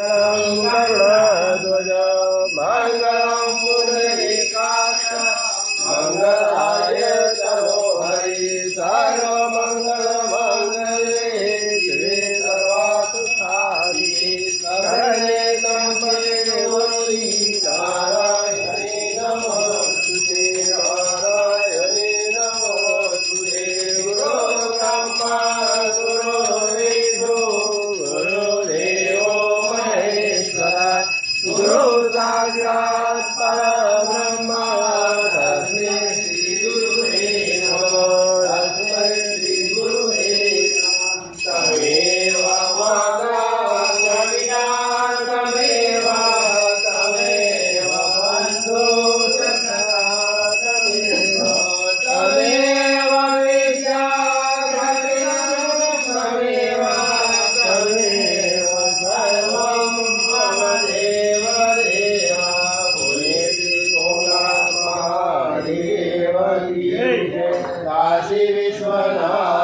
गरुडध्वज मंगलम पुंडरीकाक्ष मंगलाय तनो हरि सर्वमंगल मंगले शिवे सर्वार्थसाधिके शरण्ये त्र्यंबके गौरी नारायणे नमोस्तुते नारायणे नमोस्तुते गुरु ब्रह्मा गुरु विष्णु गुरुदेवो महेश्वरा गुरु साक्षात् परब्रह्म तस्मै श्री गुरुवे नमः तस्मै श्री गुरुवे नमः तमेव माता पिता तमेव बन्धु सखा तमेव विद्या तमेव सर्वं मम देव देव पुनेति सोनात्मा देव काशी विश्वनाथ